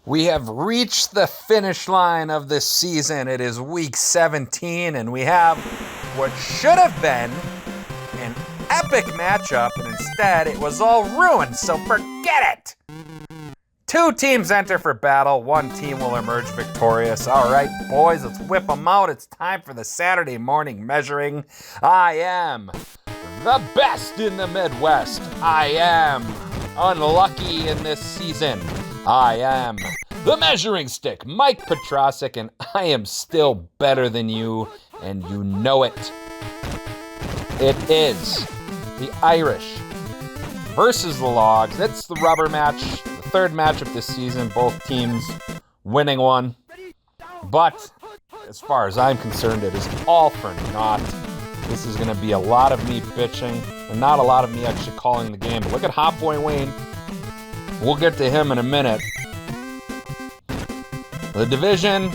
We have reached the finish line of this season. It is week 17, and we have what should have been an epic matchup, and instead it was all ruined, so forget it! 2 teams enter for battle. 1 team will emerge victorious. All right, boys, let's whip them out. It's time for the Saturday morning measuring. I am the best in the Midwest. I am unlucky in this season. I am the measuring stick, Mike Petrosic, and I am still better than you, and you know it. It is the Irish versus the Logs. It's the rubber match, the third matchup this season, both teams winning one. But as far as I'm concerned, it is all for naught. This is going to be a lot of me bitching and not a lot of me actually calling the game. But look at Hot Boy Wayne. We'll get to him in a minute. The division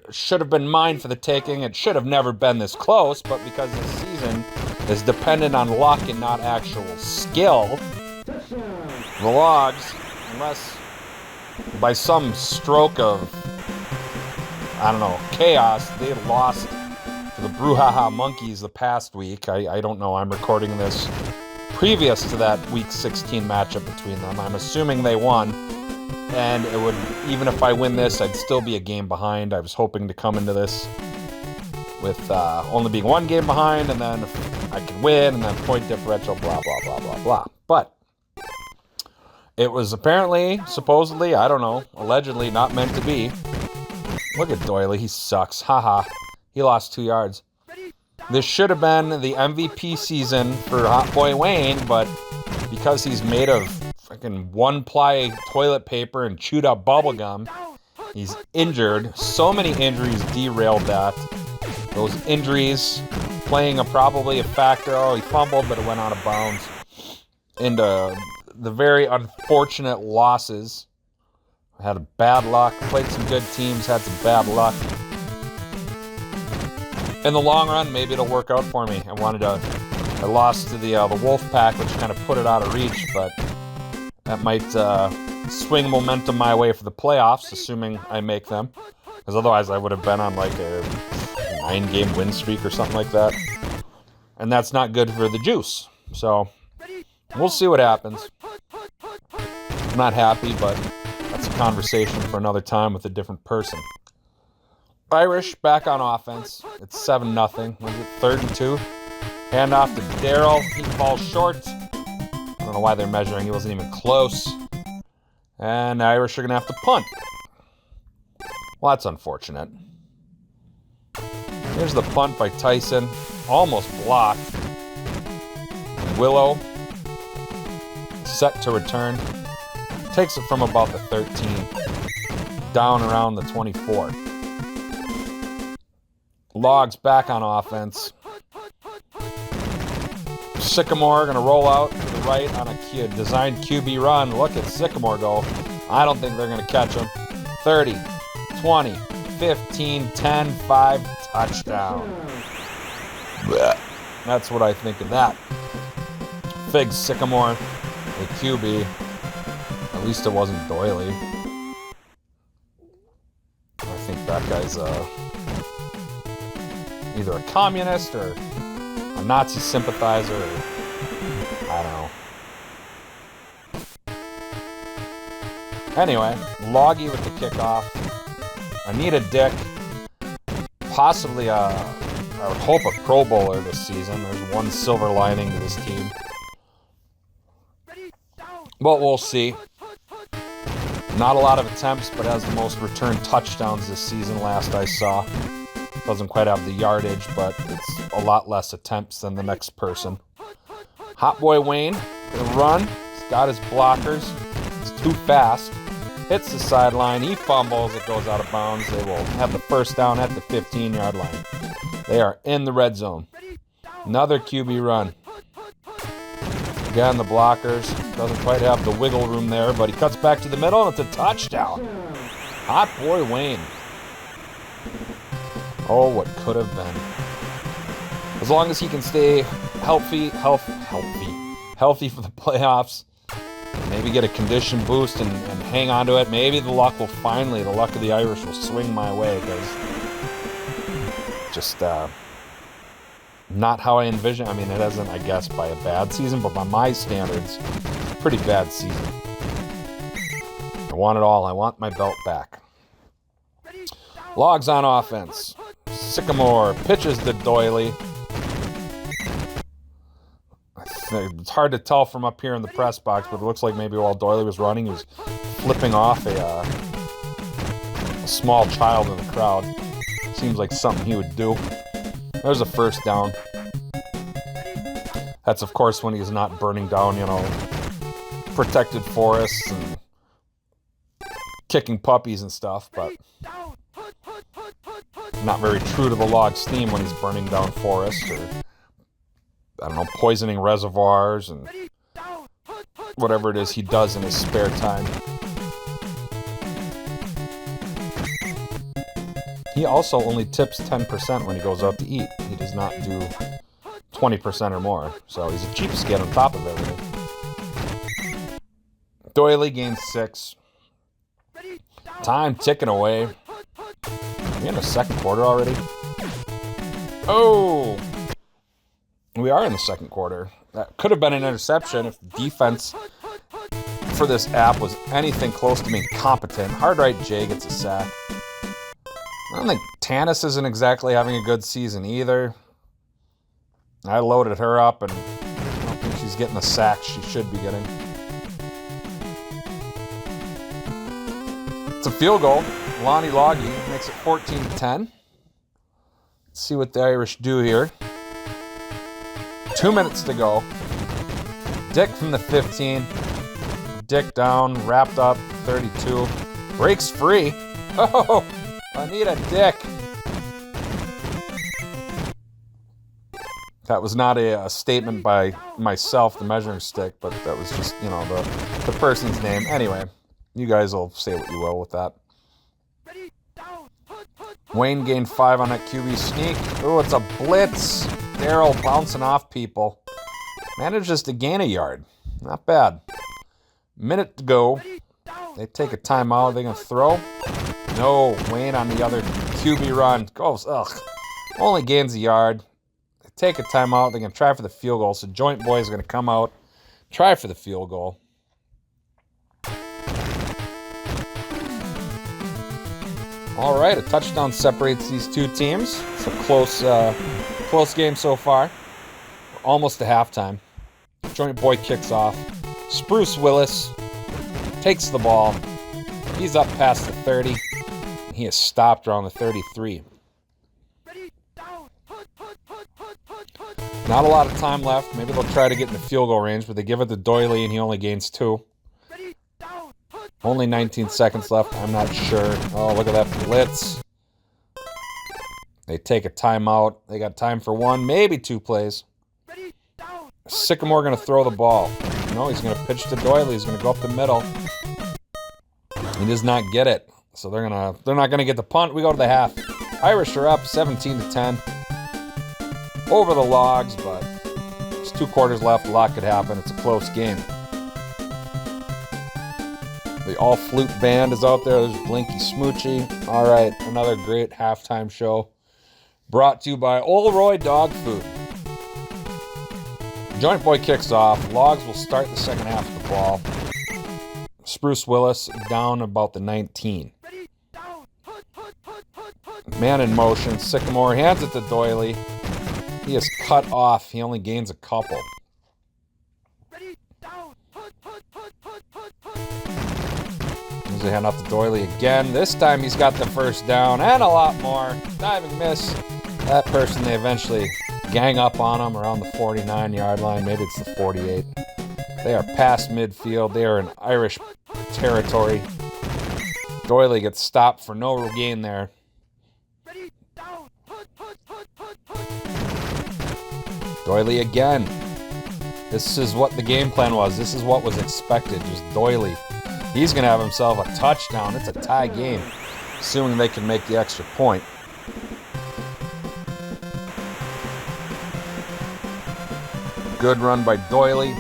should have been mine for the taking. It should have never been this close, but because this season is dependent on luck and not actual skill, the Logs, unless by some stroke of, chaos, they lost to the Brouhaha Monkeys the past week. I don't know. I'm recording this previous to that week 16 matchup between them. I'm assuming they won. And it would, even if I win this, I'd still be a game behind. I was hoping to come into this with only being 1 game behind, and then I could win, and then point differential, blah, blah, blah, blah, blah. But it was apparently, supposedly, I don't know, allegedly not meant to be. Look at Doyley, he sucks. Haha, he lost 2 yards. This should have been the MVP season for Hot Boy Wayne, but because he's made of freaking 1-ply toilet paper and chewed up bubble gum, he's injured. So many injuries derailed that. Those injuries playing probably a factor. Oh, he fumbled, but it went out of bounds. Into the very unfortunate losses. Had bad luck. Played some good teams. Had some bad luck. In the long run, maybe it'll work out for me. I lost to the Wolf Pack, which kind of put it out of reach, but that might swing momentum my way for the playoffs, assuming I make them. Because otherwise I would have been on like a 9-game win streak or something like that. And that's not good for the juice. So we'll see what happens. I'm not happy, but that's a conversation for another time with a different person. Irish back on offense. It's 7-0. Was it 3rd and 2? Hand off to Darryl. He falls short. I don't know why they're measuring. He wasn't even close. And the Irish are going to have to punt. Well, that's unfortunate. Here's the punt by Tyson. Almost blocked. Willow set to return. Takes it from about the 13. Down around the 24. Logs back on offense. Sycamore going to roll out to the right on a designed QB run. Look at Sycamore go. I don't think they're going to catch him. 30, 20, 15, 10, 5, touchdown. That's what I think of that. Fig Sycamore, the QB. At least it wasn't Doyley. I think that guy's either a communist or a Nazi sympathizer, or I don't know. Anyway, Loggy with the kickoff. Anita Dick, possibly I would hope a Pro Bowler this season. There's one silver lining to this team. But we'll see. Not a lot of attempts, but has the most return touchdowns this season last I saw. Doesn't quite have the yardage, but it's a lot less attempts than the next person. Hot Boy Wayne, gonna run. He's got his blockers. He's too fast. Hits the sideline. He fumbles. It goes out of bounds. They will have the first down at the 15-yard line. They are in the red zone. Another QB run. Again, the blockers. Doesn't quite have the wiggle room there, but he cuts back to the middle, and it's a touchdown. Hot Boy Wayne. Oh, what could have been. As long as he can stay healthy for the playoffs, maybe get a condition boost and hang on to it. Maybe the luck of the Irish will swing my way, because just not how I envision. I mean, it hasn't, I guess, by a bad season, but by my standards, pretty bad season. I want it all. I want my belt back. Logs on offense. Sycamore pitches to Doily. It's hard to tell from up here in the press box, but it looks like maybe while Doily was running, he was flipping off a small child in the crowd. Seems like something he would do. There's a first down. That's, of course, when he's not burning down, protected forests and kicking puppies and stuff, but not very true to the Logs theme when he's burning down forests or, I don't know, poisoning reservoirs and whatever it is he does in his spare time. He also only tips 10% when he goes out to eat. He does not do 20% or more. So he's a cheapskate on top of everything. Doily gains 6. Time ticking away. Are we in the second quarter already? Oh! We are in the second quarter. That could have been an interception if defense for this app was anything close to being competent. Hard right J gets a sack. I don't think Tanis isn't exactly having a good season either. I loaded her up, and I don't think she's getting the sacks she should be getting. It's a field goal. Lonnie Logie makes it 14-10. Let's see what the Irish do here. 2 minutes to go. Dick from the 15. Dick down, wrapped up, 32. Breaks free. Oh, Anita Dick. That was not a statement by myself, the measuring stick, but that was just, the person's name. Anyway, you guys will say what you will with that. Wayne gained 5 on that QB sneak. Oh, it's a blitz. Darryl bouncing off people. Manages to gain a yard. Not bad. Minute to go. They take a timeout. Are they going to throw? No. Wayne on the other QB run. Goes, only gains a yard. They take a timeout. They're going to try for the field goal. So Joint Boy is going to come out, try for the field goal. All right, a touchdown separates these two teams. It's a close game so far. We're almost to halftime. Joint Boy kicks off. Spruce Willis takes the ball. He's up past the 30. He is stopped around the 33. Not a lot of time left. Maybe they'll try to get in the field goal range, but they give it to Doily and he only gains 2. Only 19 seconds left. I'm not sure. Oh, look at that blitz. They take a timeout. They got time for 1, maybe 2 plays. Sycamore going to throw the ball. No, he's going to pitch to Doily. He's going to go up the middle. He does not get it. So they're not going to get the punt. We go to the half. Irish are up 17-10. Over the Logs, but there's 2 quarters left. A lot could happen. It's a close game. The All Flute Band is out there. There's Blinky Smoochie. All right, another great halftime show. Brought to you by Olroy Dog Food. Joint Boy kicks off. Logs will start the second half of the ball. Spruce Willis down about the 19. Man in motion. Sycamore hands it to Doily. He is cut off. He only gains a couple. He's hand off to Doily again. This time he's got the first down and a lot more. Diving miss. That person, they eventually gang up on him around the 49-yard line. Maybe it's the 48. They are past midfield. They are in Irish territory. Doily gets stopped for no gain there. Doily again. This is what the game plan was. This is what was expected. Just Doily. He's going to have himself a touchdown. It's a tie game, assuming they can make the extra point. Good run by Doily.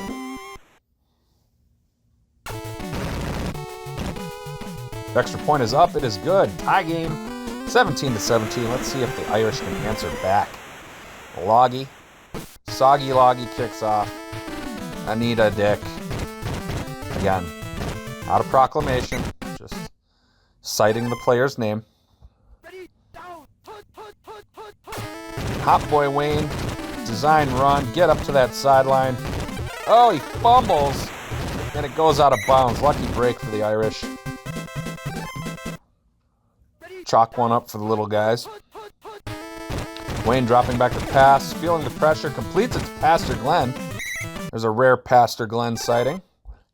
The extra point is up. It is good. Tie game, 17-17. Let's see if the Irish can answer back. Loggy. Soggy Loggy kicks off. Anita Dick. Again, not a proclamation. Just citing the player's name. Hot Boy Wayne. Design run. Get up to that sideline. Oh, he fumbles. And it goes out of bounds. Lucky break for the Irish. Chalk one up for the little guys. Wayne dropping back to pass. Feeling the pressure. Completes it to Pastor Glenn. There's a rare Pastor Glenn sighting.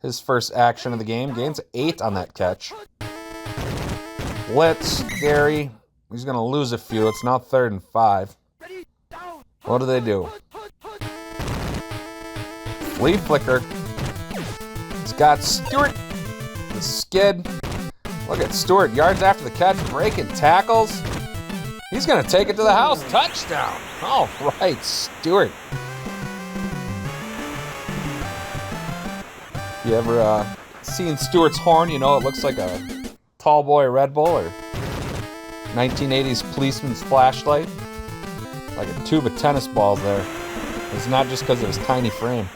His first action of the game. Gains 8 on that catch. Blitz. Gary. He's going to lose a few. It's now 3rd and 5. What do? Flea flicker. It's got Stewart. The skid. Look at Stewart. Yards after the catch. Breaking tackles. He's going to take it to the house. Touchdown. All right, Stewart. You ever seen Stewart's horn? You know, it looks like a tall boy Red Bull or 1980s policeman's flashlight. Like a tube of tennis balls there. It's not just because of his tiny frame.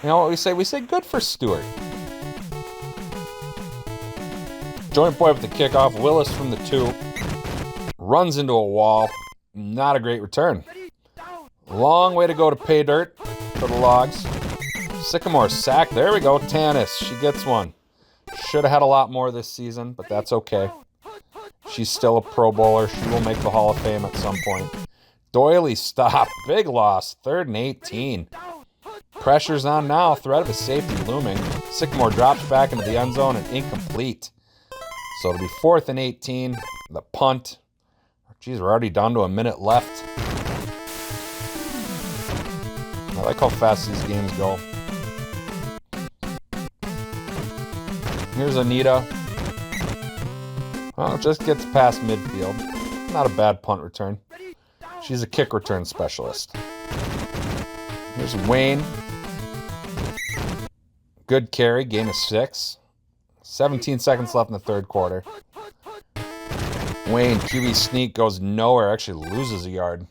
You know what we say? We say good for Stewart. Joint boy with the kickoff. Willis from the 2. Runs into a wall. Not a great return. Long way to go to pay dirt for the Logs. Sycamore sack. There we go. Tanis. She gets one. Should have had a lot more this season, but that's okay. She's still a Pro Bowler. She will make the Hall of Fame at some point. Doily stop. Big loss. 3rd and 18. Pressure's on now. Threat of a safety looming. Sycamore drops back into the end zone and incomplete. So it'll be 4th and 18. The punt. Geez, we're already down to a minute left. I like how fast these games go. Here's Anita. Well, just gets past midfield. Not a bad punt return. She's a kick return specialist. Here's Wayne. Good carry, gain of 6. 17 seconds left in the 3rd quarter. Wayne, QB sneak goes nowhere, actually loses a yard.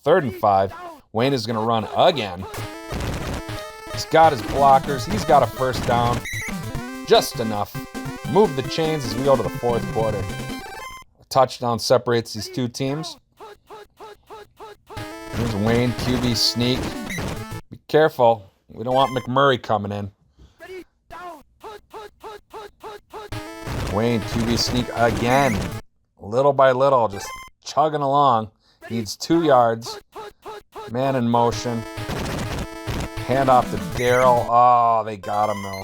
3rd and 5. Wayne is going to run again. He's got his blockers. He's got a first down. Just enough. Move the chains as we go to the 4th quarter. A touchdown separates these two teams. Here's Wayne, QB sneak. Be careful. We don't want McMurray coming in. Wayne, QB sneak again. Little by little, just chugging along. Needs 2 yards. Man in motion. Hand off to Darryl. Oh, they got him though.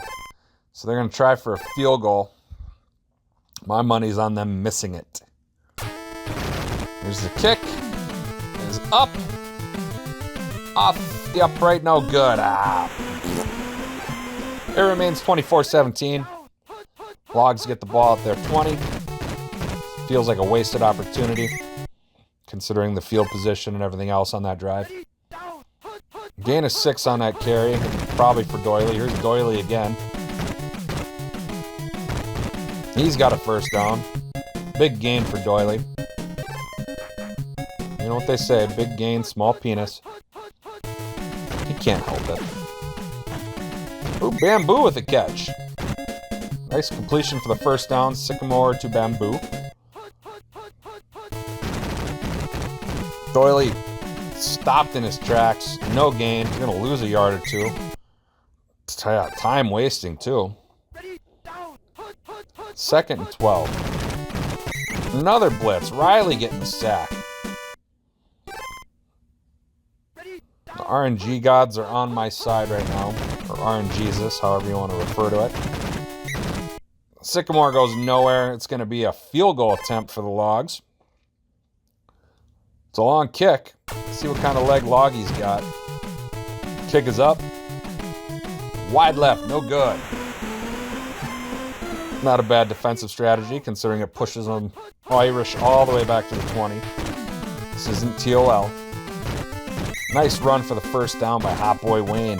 So they're going to try for a field goal. My money's on them missing it. Here's the kick. It is up. Off the upright, no good. It remains 24-17. Logs get the ball at their 20. Feels like a wasted opportunity, considering the field position and everything else on that drive. Gain of 6 on that carry, probably for Doily. Here's Doily again. He's got a first down. Big gain for Doily. You know what they say, big gain, small penis. He can't help it. Ooh, Bamboo with a catch. Nice completion for the first down. Sycamore to Bamboo. Doily stopped in his tracks. No gain. He's going to lose a yard or 2. Time wasting, too. 2nd and 12. Another blitz. Riley getting the sack. The RNG gods are on my side right now. Or RNGesus, however you want to refer to it. Sycamore goes nowhere. It's going to be a field goal attempt for the Logs. It's a long kick. Let's see what kind of leg Loggy's got. Kick is up. Wide left, no good. Not a bad defensive strategy, considering it pushes them Irish all the way back to the 20. This isn't TOL. Nice run for the first down by Hot Boy Wayne.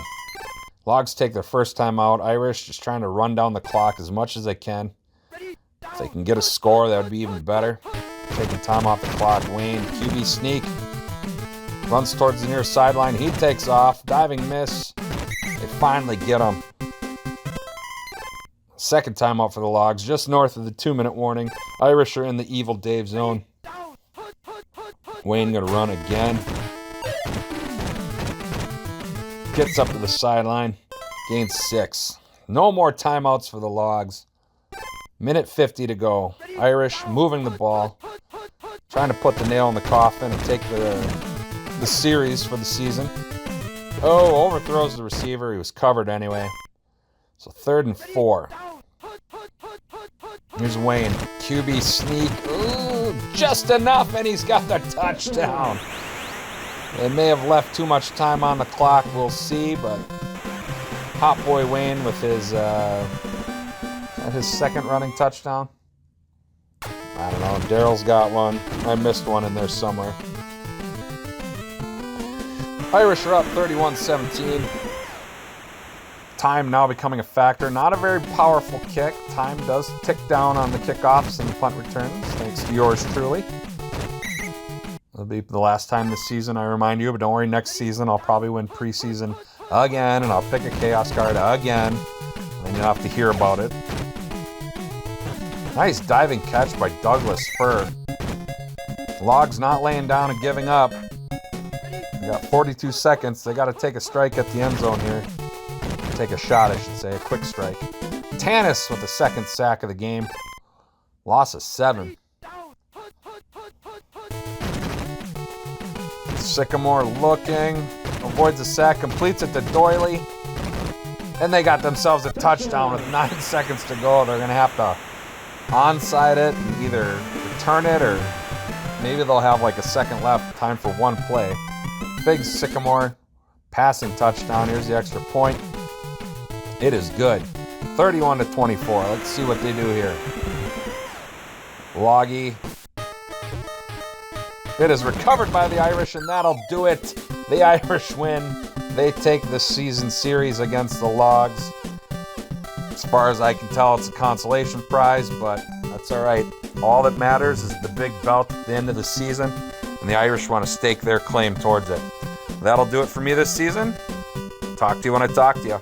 Logs take their first time out. Irish just trying to run down the clock as much as they can. If they can get a score, that would be even better. Taking time off the clock. Wayne, QB sneak. Runs towards the near sideline. He takes off. Diving miss. They finally get him. Second timeout for the Logs, just north of the 2-minute warning. Irish are in the Evil Dave zone. Wayne gonna run again. Gets up to the sideline. Gains 6. No more timeouts for the Logs. Minute 50 to go. Irish moving the ball. Trying to put the nail in the coffin and take the series for the season. Oh, overthrows the receiver. He was covered anyway. So 3rd and 4. Here's Wayne. QB sneak. Ooh, just enough, and he's got the touchdown. They may have left too much time on the clock. We'll see, but Hot Boy Wayne with his second running touchdown. I don't know. Daryl's got one. I missed one in there somewhere. Irish are up 31-17. Time now becoming a factor. Not a very powerful kick. Time does tick down on the kickoffs and punt returns, thanks to yours truly. It'll be the last time this season, I remind you, but don't worry, next season I'll probably win preseason again, and I'll pick a Chaos card again, and you'll have to hear about it. Nice diving catch by Douglas Furr. Logs not laying down and giving up. They got 42 seconds. They got to take a strike at the end zone here. Take a shot, I should say, a quick strike. Tanis with the second sack of the game. Loss of 7. Sycamore looking, avoids a sack, completes it to Doily. And they got themselves a touchdown with 9 seconds to go. They're going to have to onside it and either return it or maybe they'll have like a second left, time for one play. Big Sycamore passing touchdown. Here's the extra point. It is good. 31-24. Let's see what they do here. Loggy. It is recovered by the Irish, and that'll do it. The Irish win. They take the season series against the Logs. As far as I can tell, it's a consolation prize, but that's all right. All that matters is the big belt at the end of the season, and the Irish want to stake their claim towards it. That'll do it for me this season. Talk to you when I talk to you.